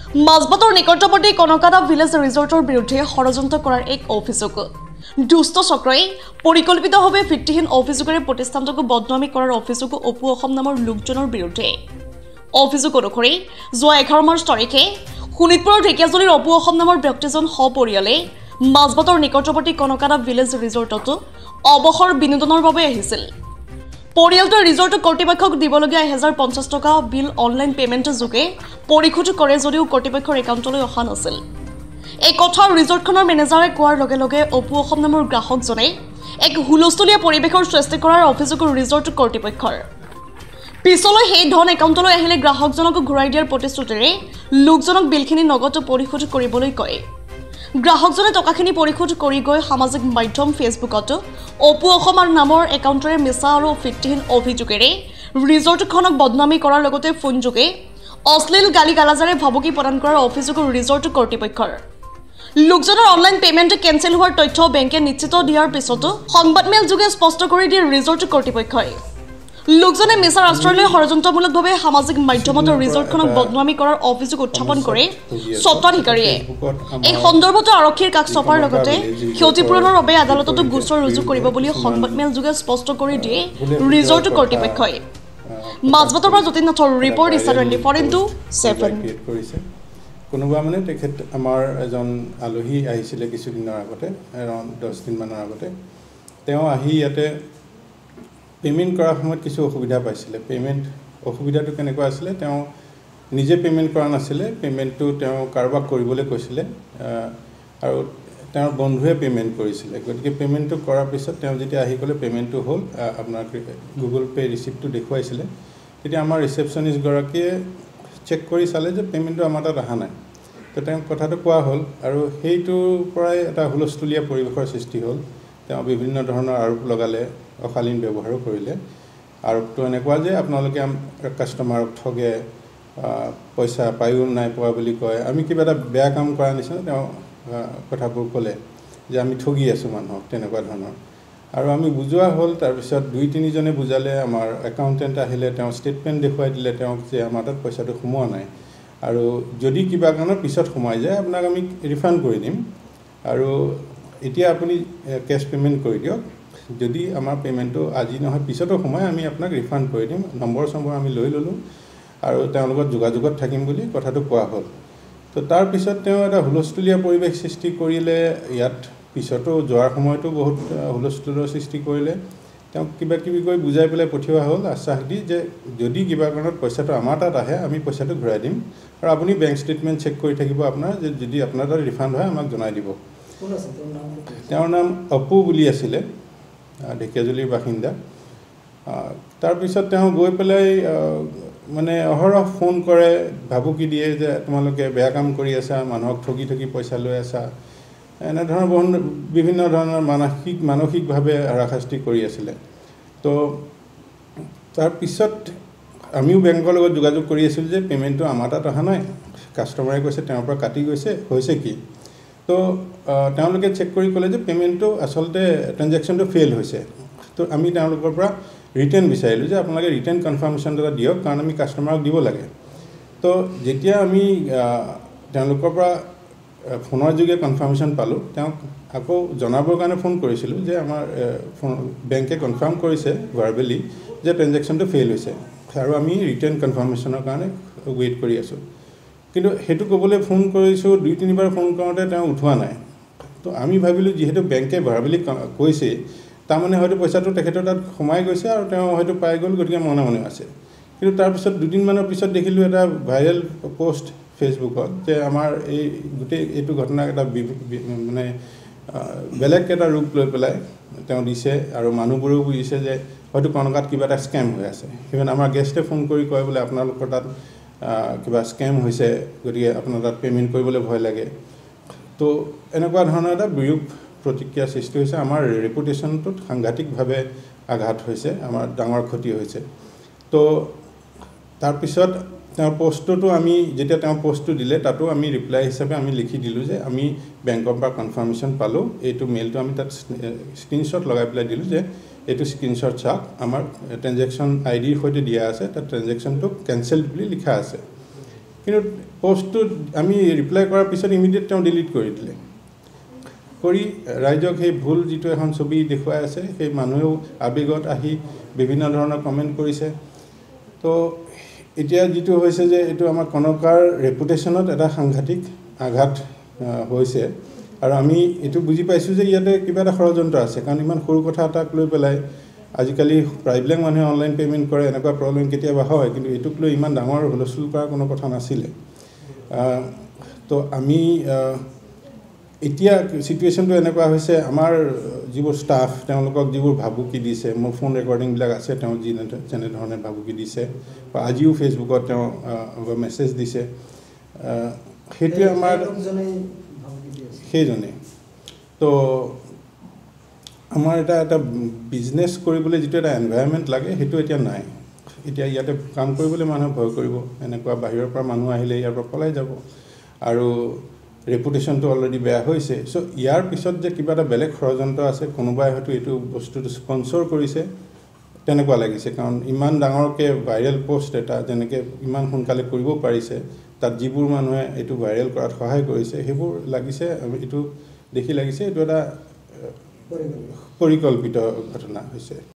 মাজবাটৰ নিকটৱৰ্তী কনকাদা ভিলেজ ৰিজৰ্টৰ বিৰুদ্ধে ষড়যন্ত্ৰ কৰাৰ এক অভিযোগ দুষ্ট চক্ৰই পৰিকল্পিতভাৱে ভিত্তিহীন অভিযোগেৰে প্ৰতিষ্ঠানটোক বদনামী কৰাৰ অভিযোগ অপু অসম নামৰ লোকজনৰ বিৰুদ্ধে অভিযোগ অনুসৰি যোৱা 11 মাৰ্চ তাৰিখে শোণিতপুৰৰ ঢেকিয়াজুলিৰ অপু অসম নামৰ ব্যক্তিজন সপৰিয়ালে মাজবাটৰ নিকটৱৰ্তী কনকাদা ভিলেজ ৰিজৰ্টত অৱসৰ বিনোদনৰ বাবে আহিছিল পৰিয়ালটোৰ ৰিজৰ্ট কৰ্তৃপক্ষক দিবলগীয়া 1050 টকা বিল অনলাইন পেমেন্টৰ যোগে পৰিশোধ কৰে যদিও কৰ্তৃপক্ষৰ একাউণ্টলৈ অহা নাছিল এই কথা ৰিজৰ্টখনৰ মেনেজাৰে কোৱাৰ লগে লগে অপু অসম নামৰ গ্ৰাহকজনে এক হুলস্থুলীয়া পৰিৱেশৰ সৃষ্টি কৰাৰ অভিযোগ ৰিজৰ্ট কৰ্তৃপক্ষৰ পিছলৈ সেই ধন একাউণ্টলৈ আহিলে গ্ৰাহকজনক ঘূৰাই দিয়াৰ প্ৰতিশ্ৰুতিৰে লোকজনক বিলখিনি নগদ পৰিশোধ কৰিবলৈ কয় গ্ৰাহকজনে টকাখিনি পৰিশোধ কৰি গৈ সামাজিক মাধ্যম ফেচবুকত অপু অসম নামৰ একাউণ্টৰে মিছা আৰু ভিত্তিহীন অভিযোগেৰে ৰিজৰ্টখনক বদনামী কৰাৰ লগতে ফোন যোগে অশ্লীল গালি গালাজাৰে ভাবুকি প্ৰদান কৰাৰ অভিযোগ ৰিজৰ্ট কৰ্তৃপক্ষৰ লোকজনৰ অনলাইন পেমেন্ট কেনসেল হোৱাৰ তথ্য বেংকে নিশ্চিত দিয়াৰ পিছতো সংবাদমেল যোগে স্পষ্ট কৰি দিয়ে ৰিজৰ্ট কৰ্তৃপক্ষই লোকজনে মিছা ৰাষ্ট্ৰলৈ ষড়যন্ত্ৰমূলকভাৱে সামাজিক মাধ্যমত ৰিজৰ্টখনক বদনামী কৰাৰ অভিযোগ উত্থাপন কৰে স্বত্বাধিকাৰীয়ে এই সন্দৰ্ভত আৰক্ষীৰ কাষ চপাৰ লগতে ক্ষতিপূৰণৰ বাবে আদালততো গোচৰ ৰুজু কৰিব বুলি সংবাদমেল যোগে স্পষ্ট কৰি দিয়ে ৰিজৰ্ট কৰ্তৃপক্ষই মাজবাটৰ পৰা যতীন্দ্ৰনাথৰ ৰিপৰ্ট ইছা 24/7 কোনোবা মানে তেখেত আমাৰ এজন আলহী আহিছিলে কিছুদিনৰ আগতে এৰাউণ্ড 10 দিনমানৰ আগতে তেওঁ আহি ইয়াতে পেমেন্ট কৰাৰ সময়ত কিছু অসুবিধা পাইছিলে পেমেন্ট অসুবিধাটো কেনেকুৱা আছিল তেওঁ নিজে পেমেন্ট কৰা নাছিলে পেমেন্টটো তেওঁ কাৰোবাক কৰিবলৈ কৈছিলে আৰু তেওঁৰ বন্ধুৱে পেমেন্ট কৰিছিলে গতিকে পেমেন্টটো কৰাৰ পিছত তেওঁ যেতিয়া আহি গ'লে পেমেন্টটো হ'ল আপোনাৰ গুগল পে ৰিসিপ্টটো দেখুৱাইছিলে তেতিয়া আমাৰ ৰিসেপশনিষ্ট গৰাকীয়ে চেক কৰি চালে যে পেমেন্টটো আমাৰ তাত অহা নাই তো তেওঁ কথাটো কোৱা হ'ল আৰু সেইটোৰ পৰাই এটা হুলস্থুলীয়া পৰিৱেশৰ সৃষ্টি হ'ল তেওঁ বিভিন্ন ধৰণৰ আৰোপ লগালে অশালীন ব্যৱহাৰো কৰিলে আৰোপটো এনেকুৱা যে আপোনালোকে কাষ্টমাৰক ঠগে পইচা পায়ো নাই পোৱা বুলি কয় আমি কিবা এটা বেয়া কাম কৰা নিচিনা তেওঁ কথাবোৰ ক'লে যে আমি ঠগি আছোঁ মানুহক তেনেকুৱা ধৰণৰ আৰু আমি বুজোৱা হ'ল তাৰপিছত 2-3 জনে বুজালে আমাৰ একাউণ্টেণ্ট আহিলে তেওঁ ষ্টেটমেণ্ট দেখুৱাই দিলে তেওঁক যে আমাৰ তাত পইচাটো সোমোৱা নাই আৰু যদি কিবা কাৰণত পিছত সোমাই যায় আপোনাক আমি ৰিফাণ্ড কৰি দিম আৰু এতিয়া আপুনি কেছ পেমেন্ট কৰি দিয়ক যদি আমাৰ পেমেন্টটো আজি নহয় পিছতো সোমাই আমি আপোনাক ৰিফাণ্ড কৰি দিম নম্বৰ আমি লৈ ললো আৰু তেওঁলোকৰ যোগাযোগত থাকিম বুলি কথাটো কোৱা হ'ল তো তাৰ পিছত তেওঁ এটা হুলস্থুলীয়া পৰিৱেশ সৃষ্টি কৰিলে ইয়াত পিছতো যোৱাৰ সময়তো বহুত হুলস্থুলৰ সৃষ্টি কৰিলে তেওঁ কিবা কিবি কৈ বুজাই পেলাই পঠিওৱা হ'ল আশ্বাস দি যে যদি কিবা কাৰণত পইচাটো আমাৰ তাত আহে আমি পইচাটো ঘূৰাই দিম আৰু আপুনি বেংক ষ্টেটমেণ্ট চেক কৰি থাকিব আপোনাৰ যে যদি আপোনাৰ তাত ৰিফাণ্ড হয় আমাক জনাই দিব তেওঁৰ নাম অপু বুলি আছিলে ঢেকিয়াজুলিৰ বাসিন্দা তাৰপিছত তেওঁ গৈ পেলাই মানে অহৰহ ফোন কৰে ভাবুকি দিয়ে যে তোমালোকে বেয়া কাম কৰি আছা মানুহক ঠগি পইচা লৈ আছা এনে ধৰণৰ বিভিন্ন ধৰণৰ মানসিকভাৱে হাৰাশাস্তি কৰি আছিলে তো তাৰপিছত আমিও বেংকৰ লগত যোগাযোগ কৰি আছিলোঁ যে পেমেন্টটো আমাৰ তাত অহা নাই কাষ্টমাৰে কৈছে তেওঁৰ পৰা কাটি গৈছে হৈছে কি তো তেওঁলোকে চেক কৰি ক'লে যে পেমেন্টটো আচলতে ট্ৰানজেকশ্যনটো ফেইল হৈছে তো আমি তেওঁলোকৰ পৰা ৰিটাৰ্ণ বিচাৰিলোঁ যে আপোনালোকে ৰিটাৰ্ণ কনফাৰ্মেশ্যন এটা দিয়ক কাৰণ আমি কাষ্টমাৰক দিব লাগে তো যেতিয়া আমি তেওঁলোকৰ পৰা ফোনৰ যোগে কনফাৰ্মেশ্যন পালোঁ তেওঁক আকৌ জনাবৰ কাৰণে ফোন কৰিছিলোঁ যে আমাৰ বেংকে কনফাৰ্ম কৰিছে ভাৰ্বেলি যে ট্ৰানজেকশ্যনটো ফেইল হৈছে আৰু আমি ৰিটাৰ্ণ কনফাৰ্মেশ্যনৰ কাৰণে ৱেইট কৰি আছোঁ কিন্তু হেতু ক'বলৈ ফোন কৰিছোঁ 2-3 বাৰ ফোন কৰোঁতে তেওঁ উঠোৱা নাই তো আমি ভাবিলোঁ যিহেতু বেংকে ভাৰ্বেলি কৈছে তাৰমানে হয়তো পইচাটো তেখেতৰ তাত সোমাই গৈছে আৰু তেওঁ হয়তো পাই গ'ল গতিকে মনে আছে কিন্তু তাৰপিছত 2 দিনমানৰ পিছত দেখিলোঁ এটা ভাইৰেল পোষ্ট ফেচবুকত যে আমাৰ এই গোটেই এইটো ঘটনা এটা মানে বেলেগ এটা ৰূপ লৈ পেলাই তেওঁ দিছে আৰু মানুহবোৰেও বুজিছে যে হয়তো কনকাত কিবা এটা স্কেম হৈ আছে ইভেন আমাৰ গেষ্টে ফোন কৰি কয় বোলে আপোনালোকৰ তাত কিবা স্কেম হৈছে গতিকে আপোনাৰ তাত পেমেন্ট কৰিবলৈ ভয় লাগে তো এনেকুৱা ধৰণৰ এটা বিৰূপ প্ৰতিক্ৰিয়া সৃষ্টি হৈছে আমাৰ ৰেপুটেশ্যনটোত সাংঘাতিকভাৱে আঘাত হৈছে আমাৰ ডাঙৰ ক্ষতি হৈছে তো তাৰপিছত তেওঁৰ পোষ্টটো আমি যেতিয়া তেওঁ পোষ্টটো দিলে তাতো আমি ৰিপ্লাই হিচাপে আমি লিখি দিলোঁ যে আমি বেংকৰ পৰা কনফাৰ্মেশ্যন পালোঁ এইটো মেইলটো আমি তাত স্ক্ৰীনশ্বট লগাই পেলাই দিলোঁ যে এইটো স্ক্ৰীনশ্বট চাওক আমাৰ ট্ৰানজেকশ্যন আইডিৰ সৈতে দিয়া আছে তাত ট্ৰানজেকশ্যনটো কেনচেলড বুলি লিখা আছে কিন্তু পোষ্টটো আমি ৰিপ্লাই কৰাৰ পিছত ইমিডিয়েট তেওঁ ডিলিট কৰি দিলে কৰি ৰাইজক সেই ভুল যিটো এখন ছবি দেখুৱাই আছে সেই মানুহেও আৱেগত আহি বিভিন্ন ধৰণৰ কমেণ্ট কৰিছে তো এতিয়া যিটো হৈছে যে এইটো আমাৰ কনকাৰ ৰেপুটেশ্যনত এটা সাংঘাতিক আঘাত হৈছে আৰু আমি এইটো বুজি পাইছোঁ যে ইয়াতে কিবা এটা ষড়যন্ত্ৰ আছে কাৰণ ইমান সৰু কথা এটাক লৈ পেলাই আজিকালি প্ৰায়বিলাক মানুহে অনলাইন পে'মেণ্ট কৰে এনেকুৱা প্ৰব্লেম কেতিয়াবা হয় কিন্তু এইটোক লৈ ইমান ডাঙৰ হুলস্থুল কৰাৰ কোনো কথা নাছিলে তো আমি এতিয়া চিটুৱেশ্যনটো এনেকুৱা হৈছে আমাৰ যিবোৰ ষ্টাফ তেওঁলোকক যিবোৰ ভাবুকি দিছে মোৰ ফোন ৰেকৰ্ডিংবিলাক আছে তেওঁ যেনেধৰণে ভাবুকি দিছে বা আজিও ফেচবুকত তেওঁ মেছেজ দিছে সেইটোৱে আমাৰ সেইজনে তো আমাৰ এটা বিজনেছ কৰিবলৈ যিটো এটা এনভাইৰনমেণ্ট লাগে সেইটো এতিয়া নাই এতিয়া ইয়াতে কাম কৰিবলৈ মানুহে ভয় কৰিব এনেকুৱা বাহিৰৰ পৰা মানুহ আহিলে ইয়াৰ পৰা পলাই যাব আৰু ৰেপুটেশ্যনটো অলৰেডি বেয়া হৈছে চ' ইয়াৰ পিছত যে কিবা এটা বেলেগ ষড়যন্ত্ৰ আছে কোনোবাই হয়তো এইটো বস্তুটো স্পনচৰ কৰিছে তেনেকুৱা লাগিছে কাৰণ ইমান ডাঙৰকৈ ভাইৰেল পোষ্ট এটা যেনেকৈ ইমান সোনকালে কৰিব পাৰিছে তাত যিবোৰ মানুহে এইটো ভাইৰেল কৰাত সহায় কৰিছে সেইবোৰ লাগিছে এইটো দেখি লাগিছে এইটো এটা পৰিকল্পিত ঘটনা হৈছে